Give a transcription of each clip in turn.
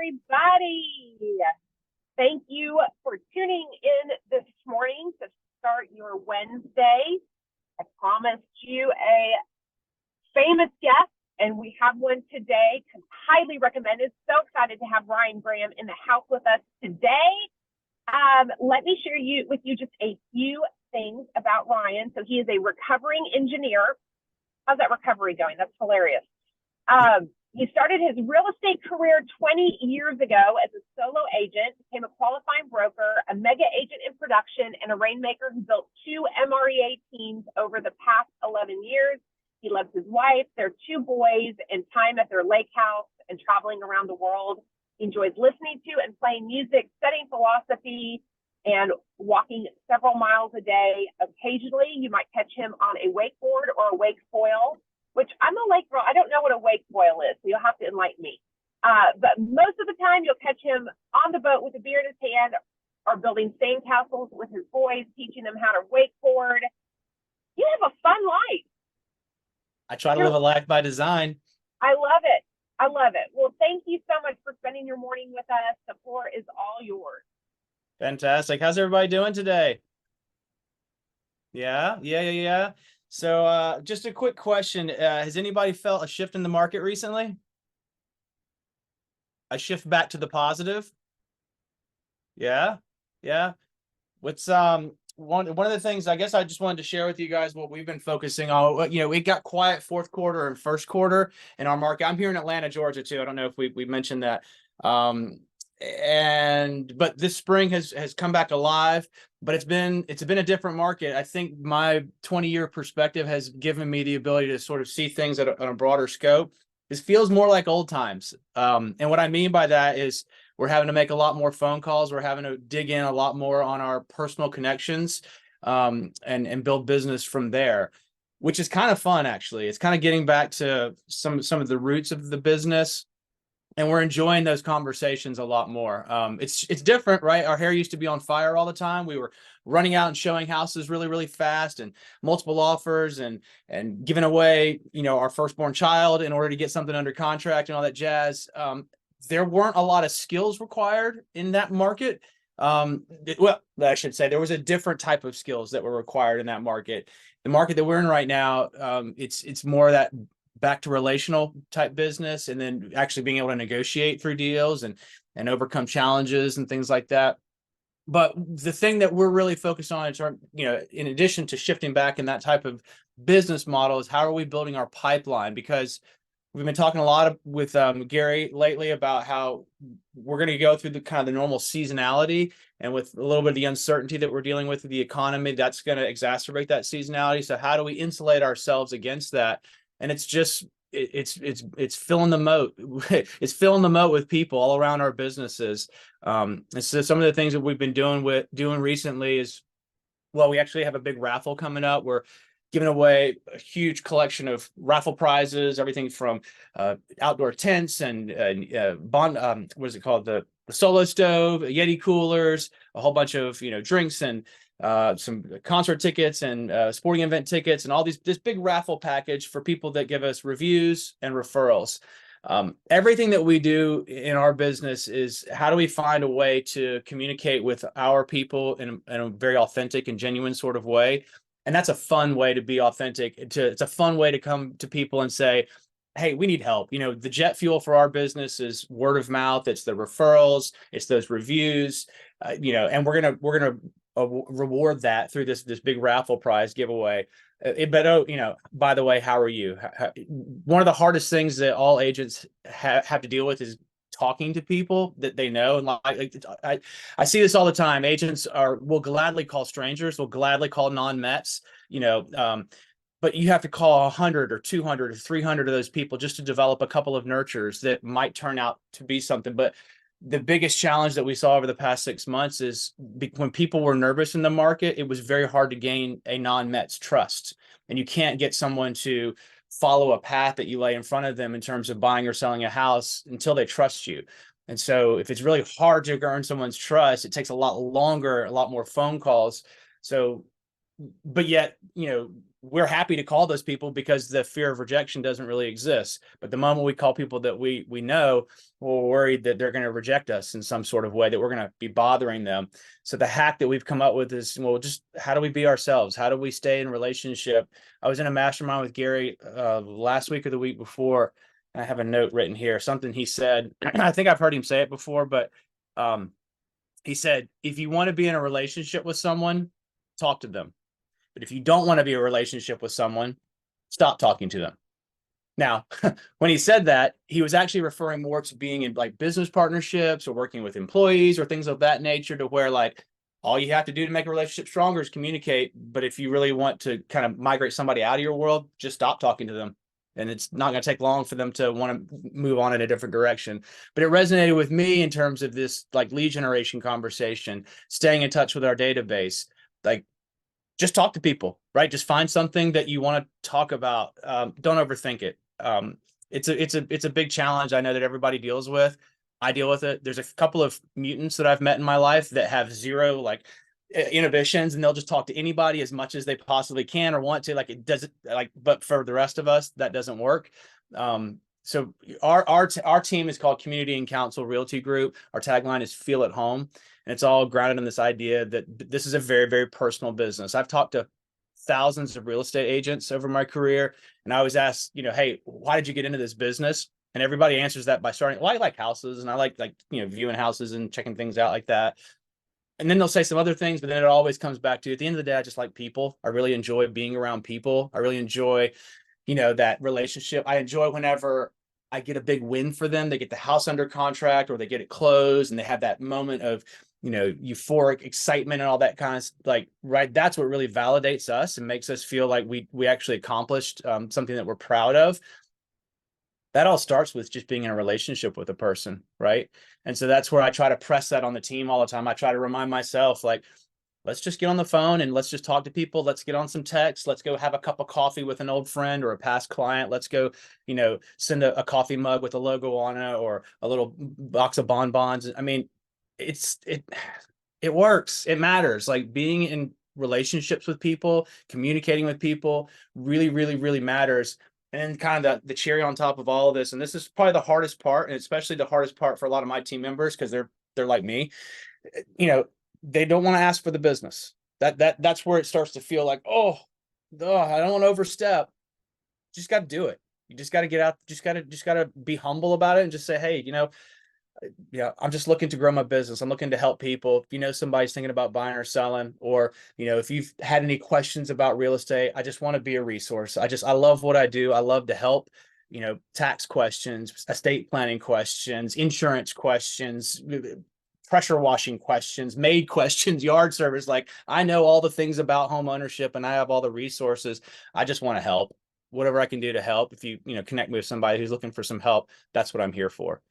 everybody. Thank you for tuning in this morning to start your Wednesday. I promised you a famous guest, and we have one today. Highly recommended. So excited to have Ryan Graham in the house with us today. Let me share with you just a few things about Ryan. So he is a recovering engineer. How's that recovery going? That's hilarious. He started his real estate career 20 years ago as a solo agent, became a qualifying broker, a mega agent in production, and a rainmaker who built 2 MREA teams over the past 11 years. He loves his wife, their 2 boys, and time at their lake house and traveling around the world. He enjoys listening to and playing music, studying philosophy, and walking several miles a day. Occasionally, you might catch him on a wakeboard or a wake foil, which I'm a lake girl. I don't know what a wake foil is, so you'll have to enlighten me. But most of the time, you'll catch him on the boat with a beer in his hand or building sandcastles with his boys, teaching them how to wakeboard. You have a fun life. I try to live a life by design. I love it. I love it. Well, thank you so much for spending your morning with us. The floor is all yours. Fantastic. How's everybody doing today? Yeah. So just a quick question. Has anybody felt a shift in the market recently? A shift back to the positive? Yeah. What's one of the things I guess I just wanted to share with you guys what we've been focusing on. You know, it got quiet fourth quarter and first quarter in our market. I'm here in Atlanta, Georgia too. I don't know if we mentioned that. But this spring has come back alive, but it's been a different market. I think my 20-year perspective has given me the ability to sort of see things on a broader scope. This feels more like old times. And what I mean by that is we're having to make a lot more phone calls. We're having to dig in a lot more on our personal connections, and build business from there, which is kind of fun, actually. It's kind of getting back to some of the roots of the business. And we're enjoying those conversations a lot more. It's different, right? Our hair used to be on fire all the time. We were running out and showing houses really, really fast and multiple offers and giving away, our firstborn child in order to get something under contract and all that jazz. There weren't a lot of skills required in that market. Well, I should say there was a different type of skills that were required in that market. The market that we're in right now, it's more that back to relational type business, and then actually being able to negotiate through deals and overcome challenges and things like that. But the thing that we're really focused on in addition to shifting back in that type of business model is how are we building our pipeline? Because we've been talking a lot with Gary lately about how we're going to go through the kind of the normal seasonality, and with a little bit of the uncertainty that we're dealing with the economy, that's going to exacerbate that seasonality. So how do we insulate ourselves against that? And it's just it's filling the moat. It's filling the moat with people all around our businesses. And so some of the things that we've been doing recently is, well, we actually have a big raffle coming up. We're giving away a huge collection of raffle prizes, everything from outdoor tents and what is it called? The Solo Stove, Yeti coolers, a whole bunch of drinks and some concert tickets and sporting event tickets and all this big raffle package for people that give us reviews and referrals. Everything that we do in our business is how do we find a way to communicate with our people in a very authentic and genuine sort of way. And that's a fun way to be authentic. It's a fun way to come to people and say, hey, we need help. The jet fuel for our business is word of mouth. It's the referrals. It's those reviews. And we're gonna reward that through this big raffle prize giveaway. By the way, how are you? One of the hardest things that all agents have to deal with is talking to people that they know. And I see this all the time. Agents will gladly call strangers, will gladly call non-Mets, but you have to call 100 or 200 or 300 of those people just to develop a couple of nurtures that might turn out to be something. But the biggest challenge that we saw over the past 6 months is when people were nervous in the market, it was very hard to gain a non-Mets trust. And you can't get someone to follow a path that you lay in front of them in terms of buying or selling a house until they trust you. And so if it's really hard to earn someone's trust, it takes a lot longer, a lot more phone calls. So but yet, we're happy to call those people because the fear of rejection doesn't really exist. But the moment we call people that we know, we're worried that they're going to reject us in some sort of way, that we're going to be bothering them. So the hack that we've come up with is, well, just how do we be ourselves? How do we stay in relationship? I was in a mastermind with Gary last week or the week before. And I have a note written here, something he said. I think I've heard him say it before, but he said, if you want to be in a relationship with someone, talk to them. But if you don't want to be in a relationship with someone, stop talking to them. Now, when he said that, he was actually referring more to being in like business partnerships or working with employees or things of that nature, to where like all you have to do to make a relationship stronger is communicate. But if you really want to kind of migrate somebody out of your world, just stop talking to them. And it's not going to take long for them to want to move on in a different direction. But it resonated with me in terms of this like lead generation conversation, staying in touch with our database, like just talk to people, right? Just find something that you want to talk about. Don't overthink it. It's a big challenge. I know that everybody deals with. I deal with it. There's a couple of mutants that I've met in my life that have zero like inhibitions, and they'll just talk to anybody as much as they possibly can or want to. Like it doesn't like, but for the rest of us, that doesn't work. So our team is called Community and Counsel Realty Group. Our tagline is "Feel at Home." And it's all grounded in this idea that this is a very, very personal business. I've talked to thousands of real estate agents over my career. And I always ask, hey, why did you get into this business? And everybody answers that by starting, well, I like houses and I like viewing houses and checking things out like that. And then they'll say some other things, but then it always comes back to, at the end of the day, I just like people. I really enjoy being around people. I really enjoy, that relationship. I enjoy whenever I get a big win for them. They get the house under contract or they get it closed and they have that moment of, euphoric excitement and all that kind of like, right. That's what really validates us and makes us feel like we actually accomplished something that we're proud of. That all starts with just being in a relationship with a person, right? And so that's where I try to press that on the team all the time. I try to remind myself, like, let's just get on the phone and let's just talk to people. Let's get on some text. Let's go have a cup of coffee with an old friend or a past client. Let's go, send a coffee mug with a logo on it or a little box of bonbons. I mean, it works. It matters. Like being in relationships with people, communicating with people really, really, really matters. And kind of the cherry on top of all of this, and this is probably the hardest part, and especially the hardest part for a lot of my team members, because they're like me, they don't want to ask for the business. That's where it starts to feel like, I don't want to overstep. Just got to do it. You just got to get out. Just got to be humble about it and just say, hey, I'm just looking to grow my business. I'm looking to help people. If somebody's thinking about buying or selling, or, if you've had any questions about real estate, I just want to be a resource. I love what I do. I love to help, tax questions, estate planning questions, insurance questions, pressure washing questions, maid questions, yard service. Like I know all the things about home ownership and I have all the resources. I just want to help. Whatever I can do to help. If you, connect me with somebody who's looking for some help, that's what I'm here for.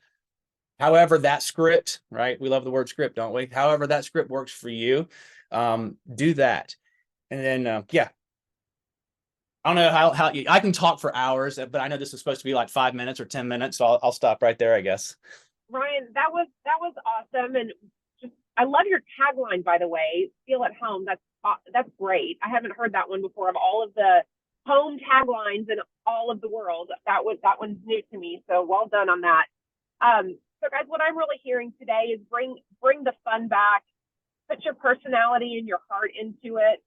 However, that script, right? We love the word script, don't we? However, that script works for you. Do that. And then, I don't know how I can talk for hours, but I know this is supposed to be like 5 minutes or 10 minutes. So I'll stop right there, I guess. Ryan, that was awesome. And I love your tagline, by the way, "Feel at Home." That's great. I haven't heard that one before. Of all of the home taglines in all of the world, that one's new to me. So well done on that. So guys, what I'm really hearing today is bring the fun back, put your personality and your heart into it.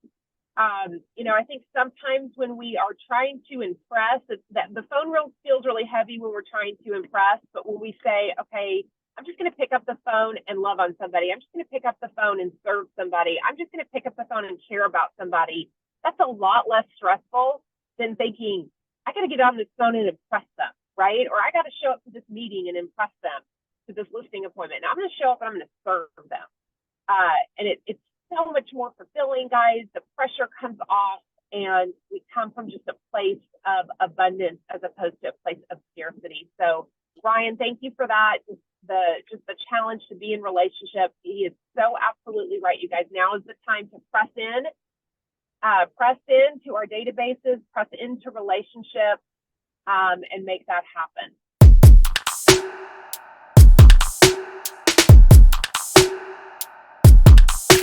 I think sometimes when we are trying to impress, that the phone feels really heavy when we're trying to impress. But when we say, okay, I'm just going to pick up the phone and love on somebody. I'm just going to pick up the phone and serve somebody. I'm just going to pick up the phone and care about somebody. That's a lot less stressful than thinking, I got to get on this phone and impress them, right? Or I got to show up to this meeting and impress them, to this listing appointment. Now I'm going to show up and I'm going to serve them. And it's so much more fulfilling, guys. The pressure comes off and we come from just a place of abundance as opposed to a place of scarcity. So Ryan, thank you for that. Just the challenge to be in relationship. He is so absolutely right, you guys. Now is the time to press into our databases, press into relationships, and make that happen.